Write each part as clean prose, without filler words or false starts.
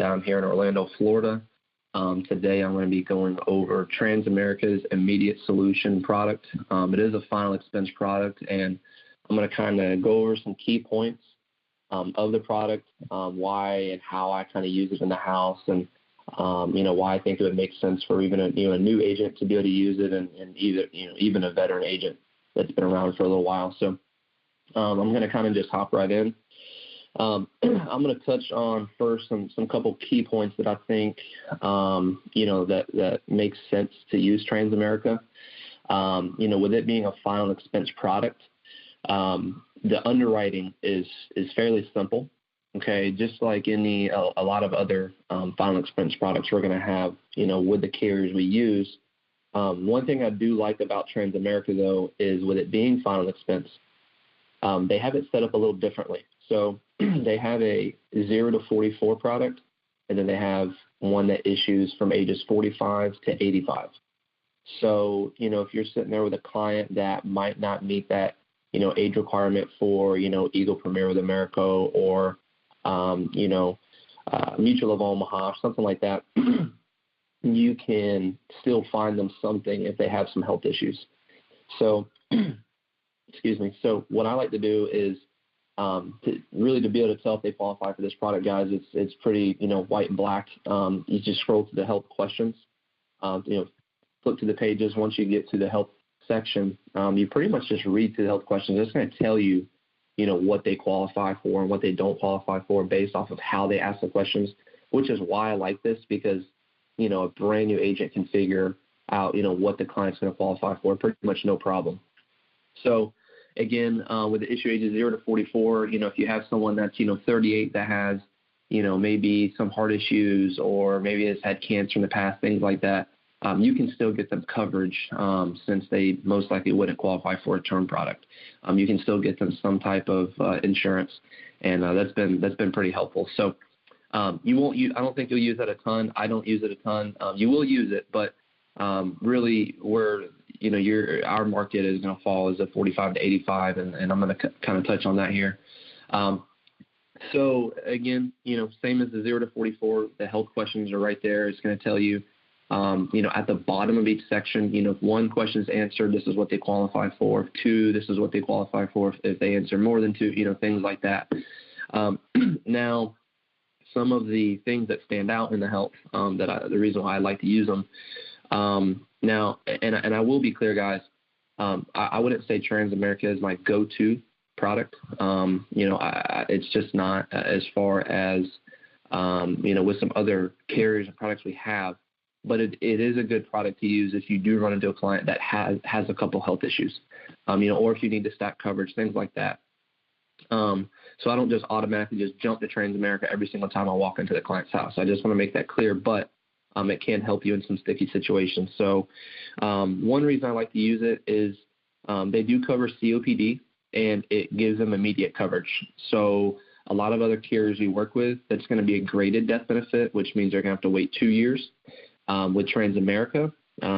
down here in Orlando, Florida. Today I'm going to be going over TransAmerica's Immediate Solution Product. It is a final expense product, and I'm going to kind of go over some key points of the product, why and how I kind of use it in the house, and why I think it would make sense for even a new agent to be able to use it, and even a veteran agent that's been around for a little while. So I'm going to kind of just hop right in. I'm going to touch on first some couple key points that I think that makes sense to use TransAmerica. With it being a final expense product, the underwriting is fairly simple. Okay, just like a lot of other final expense products we're going to have, with the carriers we use. One thing I do like about TransAmerica, though, is with it being final expense, they have it set up a little differently. So they have a 0 to 44 product, and then they have one that issues from ages 45 to 85. So, if you're sitting there with a client that might not meet that, age requirement for, Eagle Premier with America or, Mutual of Omaha, something like that, you can still find them something if they have some health issues. So, excuse me. So what I like to do is to be able to tell if they qualify for this product, guys. It's pretty, white and black. You just scroll to the health questions, flip to the pages. Once you get to the health section, you pretty much just read through the health questions. It's going to tell you, what they qualify for and what they don't qualify for based off of how they ask the questions, which is why I like this, because, a brand new agent can figure out, what the client's going to qualify for pretty much no problem. So, again, with the issue ages 0 to 44, if you have someone that's, 38 that has, maybe some heart issues or maybe has had cancer in the past, things like that, you can still get them coverage since they most likely wouldn't qualify for a term product. You can still get them some type of insurance, and that's been pretty helpful. So I don't think you'll use that a ton. I don't use it a ton. You will use it, but really where our market is going to fall is a 45 to 85, and I'm going to kind of touch on that here. So again, same as the 0 to 44, the health questions are right there. It's going to tell you, at the bottom of each section, if one question is answered, this is what they qualify for. 2, this is what they qualify for if they answer more than 2, things like that. Now, some of the things that stand out in the health, the reason why I like to use them. Now, and I will be clear, guys, I wouldn't say TransAmerica is my go-to product. It's just not as far as, with some other carriers and products we have. But it is a good product to use if you do run into a client that has a couple health issues, or if you need to stack coverage, things like that. So I don't just automatically just jump to TransAmerica every single time I walk into the client's house. I just want to make that clear, but it can help you in some sticky situations. So one reason I like to use it is they do cover COPD, and it gives them immediate coverage. So a lot of other carriers we work with, that's going to be a graded death benefit, which means they're going to have to wait 2 years. With TransAmerica,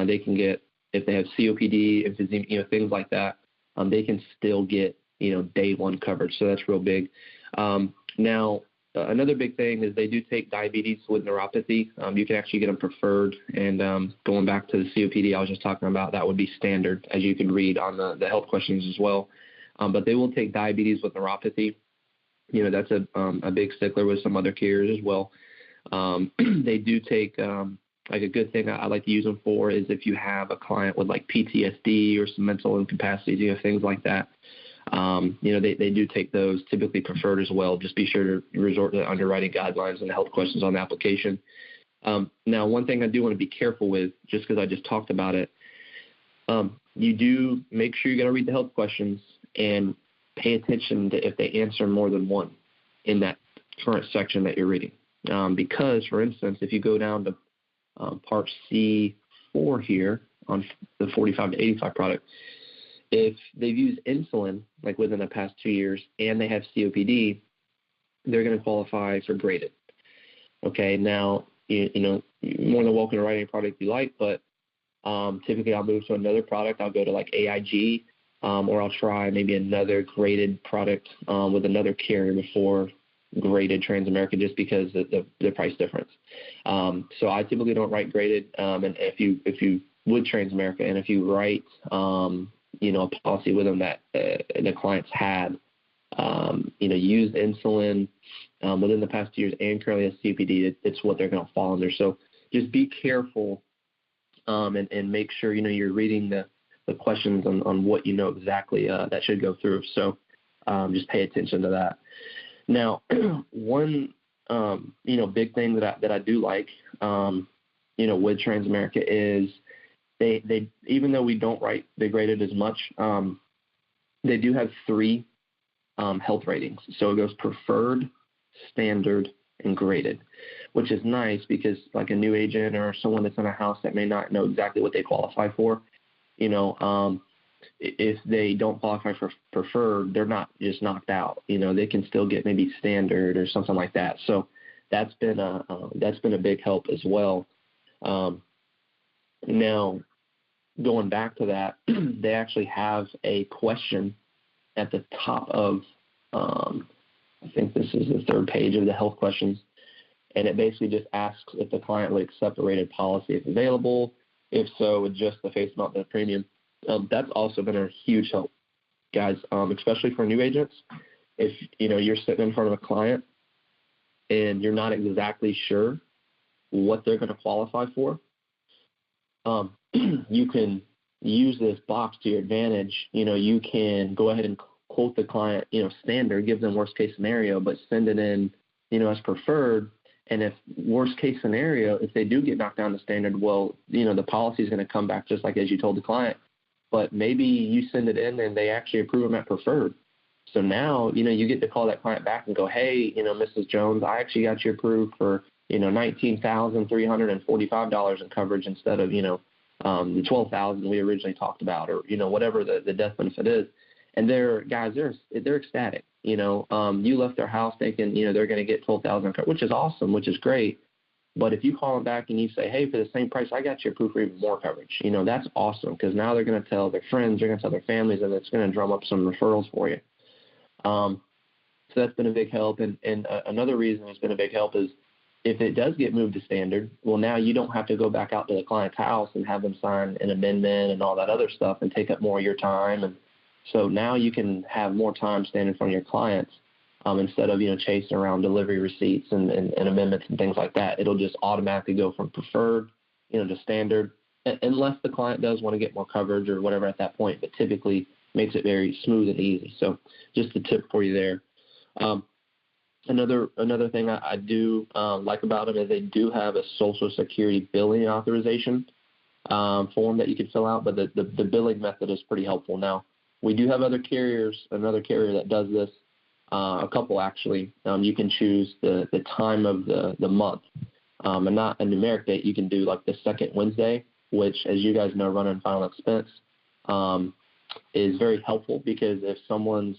they can get, if they have COPD, emphysema, things like that, they can still get, day one coverage. So that's real big. Now, another big thing is they do take diabetes with neuropathy. You can actually get them preferred. And going back to the COPD I was just talking about, that would be standard, as you can read on the health questions as well. But they will take diabetes with neuropathy. That's a big stickler with some other carriers as well. They do take like a good thing I like to use them for is if you have a client with like PTSD or some mental incapacities, things like that. They do take those, typically preferred as well. Just be sure to resort to the underwriting guidelines and the health questions on the application. Now, one thing I do want to be careful with, just because I just talked about it, you do make sure you got to read the health questions and pay attention to if they answer more than one in that current section that you're reading. Because, for instance, if you go down to Part C4 here on the 45 to 85 product, if they've used insulin, like within the past 2 years, and they have COPD, they're going to qualify for graded. Okay, now, you're more than welcome to write any product you like, but typically I'll move to another product. I'll go to like AIG, or I'll try maybe another graded product with another carrier before graded TransAmerica just because of the price difference. So I typically don't write graded. And if you would TransAmerica, and if you write, a policy with them that the clients had, used insulin within the past 2 years and currently has CPD, it's what they're going to fall under. So just be careful and make sure, you're reading the questions on what exactly that should go through. So just pay attention to that. Now, one, big thing that I do like, with TransAmerica is they even though we don't write the graded as much, they do have 3 health ratings. So it goes preferred, standard, and graded, which is nice because like a new agent or someone that's in a house that may not know exactly what they qualify for, if they don't qualify for preferred, they're not just knocked out. They can still get maybe standard or something like that. So that's been a big help as well. Now, going back to that, they actually have a question at the top of, I think this is the 3rd page of the health questions, and it basically just asks if the client would accept a rated policy if available. If so, adjust the face amount of the premium. That's also been a huge help, guys, especially for new agents. If, you're sitting in front of a client and you're not exactly sure what they're going to qualify for, you can use this box to your advantage. You can go ahead and quote the client, standard, give them worst case scenario, but send it in, as preferred. And if worst case scenario, if they do get knocked down to standard, well, the policy is going to come back just like as you told the client. But maybe you send it in and they actually approve them at preferred. So now, you get to call that client back and go, hey, Mrs. Jones, I actually got you approved for, $19,345 in coverage instead of, the $12,000 we originally talked about, or, whatever the death benefit is. And they're ecstatic. You left their house thinking, they're going to get $12,000, which is awesome, which is great. But if you call them back and you say, hey, for the same price, I got you approved for even more coverage, that's awesome because now they're going to tell their friends, they're going to tell their families, and it's going to drum up some referrals for you. So that's been a big help. And another reason it's been a big help is if it does get moved to standard, well, now you don't have to go back out to the client's house and have them sign an amendment and all that other stuff and take up more of your time. And so now you can have more time standing in front of your clients instead of, chasing around delivery receipts and amendments and things like that. It'll just automatically go from preferred, to standard, unless the client does want to get more coverage or whatever at that point, but typically makes it very smooth and easy. So just a tip for you there. Another thing I do like about them is they do have a Social Security billing authorization form that you can fill out, but the billing method is pretty helpful. Now, we do have another carrier that does this, a couple actually. You can choose the time of the month and not a numeric date. You can do like the second Wednesday, which, as you guys know, running final expense is very helpful because if someone's,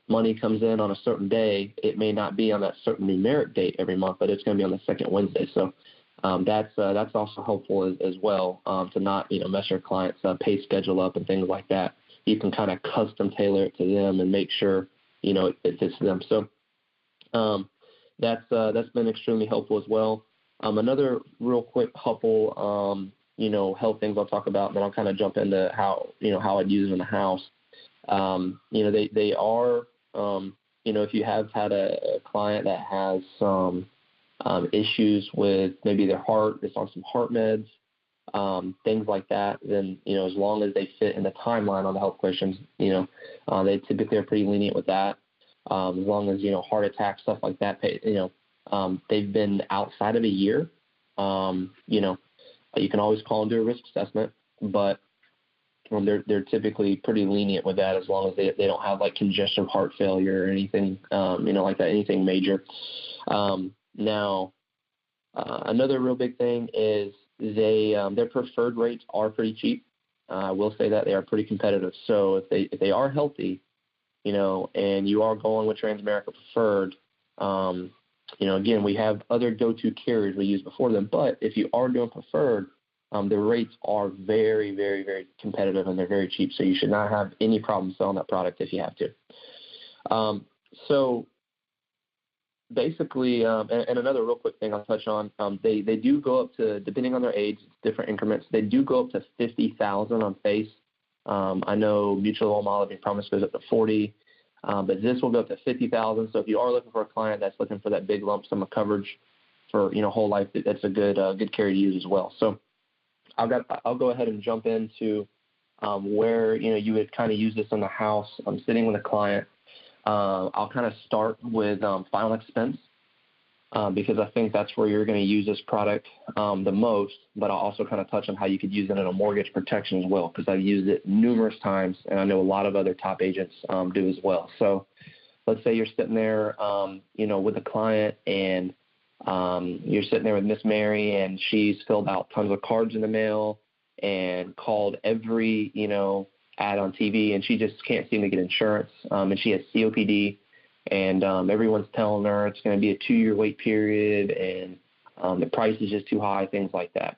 money comes in on a certain day, it may not be on that certain numeric date every month, but it's going to be on the second Wednesday. So that's also helpful as well to not, mess your client's pay schedule up and things like that. You can kind of custom tailor it to them and make sure, it fits them. So that's been extremely helpful as well. Another real quick couple, health things I'll talk about, and then I'll kind of jump into how I'd use them in the house. They are, if you have had a client that has some issues with maybe their heart, it's on some heart meds, things like that, then, as long as they fit in the timeline on the health questions, they typically are pretty lenient with that. As long as, heart attack, stuff like that, they've been outside of a year, you can always call and do a risk assessment, but they're typically pretty lenient with that as long as they don't have like congestive heart failure or anything, like that, anything major. Now, another real big thing is their preferred rates are pretty cheap. I will say that they are pretty competitive. So if they are healthy, and you are going with TransAmerica Preferred, again, we have other go-to carriers we used before them, but if you are doing Preferred, the rates are very, very, very competitive and they're very cheap. So you should not have any problem selling that product if you have to. So basically, and another real quick thing I'll touch on, they do go up to, depending on their age, different increments. They do go up to $50,000 on face. I know Mutual Home Olive Promise goes up to 40, but this will go up to $50,000. So if you are looking for a client that's looking for that big lump sum of coverage for whole life, that's a good carrier to use as well. So I'll go ahead and jump into where you would kind of use this on the house. I'm sitting with a client. I'll kind of start with final expense because I think that's where you're going to use this product the most, but I'll also kind of touch on how you could use it in a mortgage protection as well, because I've used it numerous times, and I know a lot of other top agents do as well. So let's say you're sitting there, with a client, and you're sitting there with Miss Mary, and she's filled out tons of cards in the mail and called every, ad on TV, and she just can't seem to get insurance, and she has COPD, and everyone's telling her it's going to be a 2-year wait period, and the price is just too high, things like that.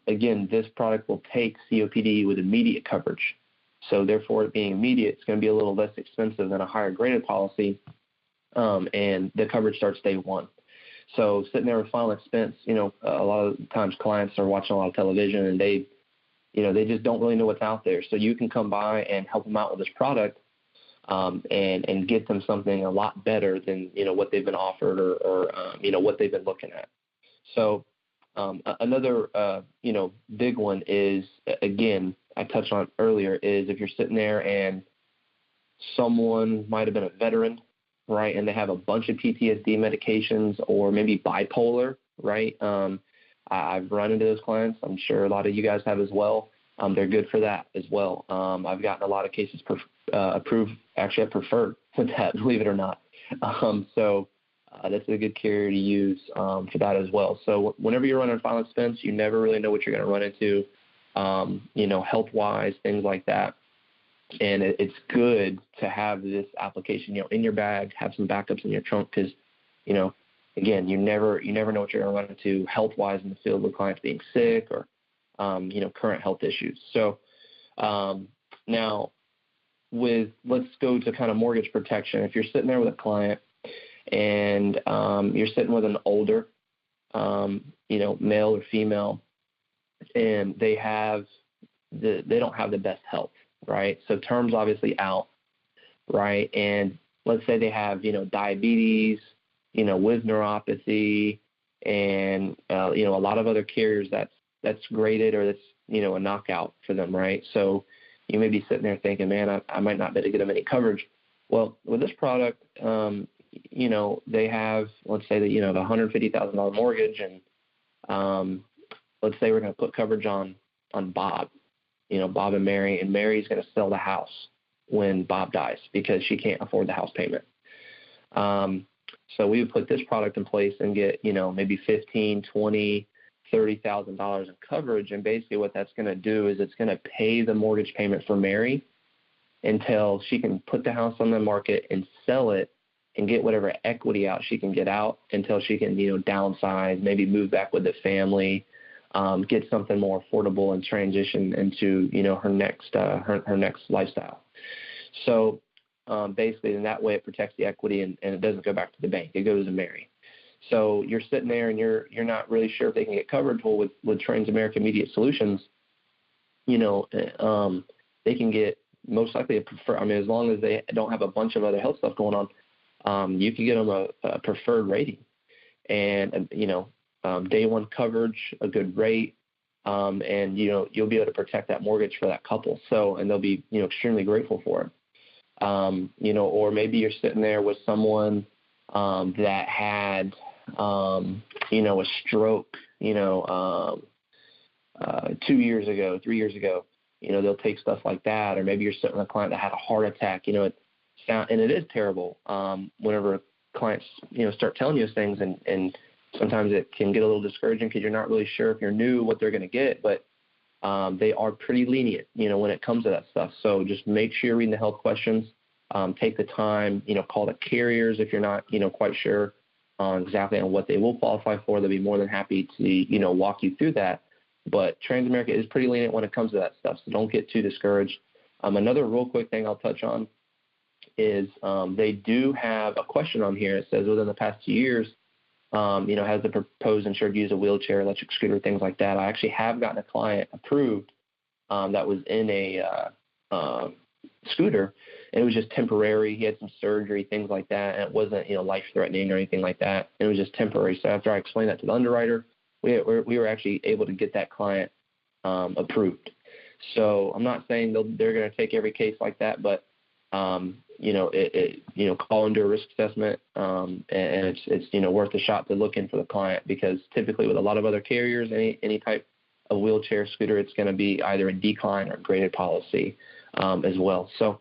Again, this product will take COPD with immediate coverage. So therefore, it being immediate, it's going to be a little less expensive than a higher graded policy, and the coverage starts day one. So sitting there with final expense, a lot of times clients are watching a lot of television, and they just don't really know what's out there. So you can come by and help them out with this product and get them something a lot better than, what they've been offered or what they've been looking at. So another, big one is, again, I touched on it earlier, is if you're sitting there and someone might have been a veteran, right, and they have a bunch of PTSD medications or maybe bipolar, right? I've run into those clients. I'm sure a lot of you guys have as well. They're good for that as well. I've gotten a lot of cases approved. Actually, I prefer with that, believe it or not. So that's a good carrier to use for that as well. So whenever you're running final expense, you never really know what you're going to run into, health-wise, things like that. And it's good to have this application, in your bag, have some backups in your trunk because, again, you never know what you're going to run into health-wise in the field with clients being sick or, current health issues. So now let's go to kind of mortgage protection. If you're sitting there with a client and you're sitting with an older, male or female, and they don't have the best health, right? So terms obviously out, right? And let's say they have, diabetes, with neuropathy and, a lot of other carriers that's graded or that's, a knockout for them, right? So you may be sitting there thinking, man, I might not be able to get them any coverage. Well, with this product, they have, let's say that, the $150,000 mortgage, and let's say we're going to put coverage on Bob, Bob and Mary's going to sell the house when Bob dies because she can't afford the house payment. So we would put this product in place and get, maybe $15,000, $20,000, $30,000 in coverage. And basically what that's going to do is it's going to pay the mortgage payment for Mary until she can put the house on the market and sell it and get whatever equity out she can get out until she can, downsize, maybe move back with the family, get something more affordable and transition into, her next lifestyle. So basically in that way it protects the equity and it doesn't go back to the bank. It goes to Mary. So you're sitting there and you're not really sure if they can get coverage. Well, with TransAmerica Immediate Solutions, they can get most likely as long as they don't have a bunch of other health stuff going on, you can get them a preferred rating and, day one coverage, a good rate, and, you'll be able to protect that mortgage for that couple. So, and they'll be, extremely grateful for it. Or maybe you're sitting there with someone that had, a stroke, 2 years ago, 3 years ago, they'll take stuff like that. Or maybe you're sitting with a client that had a heart attack, and it is terrible whenever clients, start telling you those things, and sometimes it can get a little discouraging because you're not really sure if you're new what they're going to get, but they are pretty lenient, when it comes to that stuff. So just make sure you're reading the health questions. Take the time, call the carriers if you're not, quite sure exactly on what they will qualify for. They'll be more than happy to, walk you through that. But TransAmerica is pretty lenient when it comes to that stuff, so don't get too discouraged. Another real quick thing I'll touch on is they do have a question on here. It says within the past 2 years, has the proposed insured used a wheelchair, electric scooter, things like that. I actually have gotten a client approved that was in a scooter, and it was just temporary. He had some surgery, things like that, and it wasn't life-threatening or anything like that. It was just temporary. So after I explained that to the underwriter, we were actually able to get that client approved. So I'm not saying they're going to take every case like that, but call and do a risk assessment, and it's worth a shot to look in for the client, because typically with a lot of other carriers, any type of wheelchair scooter, it's going to be either a decline or graded policy as well. So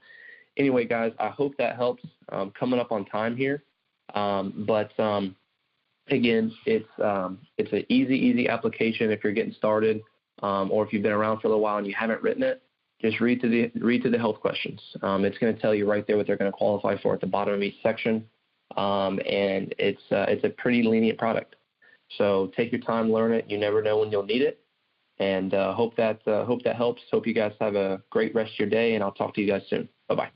anyway, guys, I hope that helps. Coming up on time here, but again, it's an easy application if you're getting started, or if you've been around for a little while and you haven't written it. Just read to the health questions. It's going to tell you right there what they're going to qualify for at the bottom of each section, and it's a pretty lenient product. So take your time, learn it. You never know when you'll need it, and hope that helps. Hope you guys have a great rest of your day, and I'll talk to you guys soon. Bye-bye.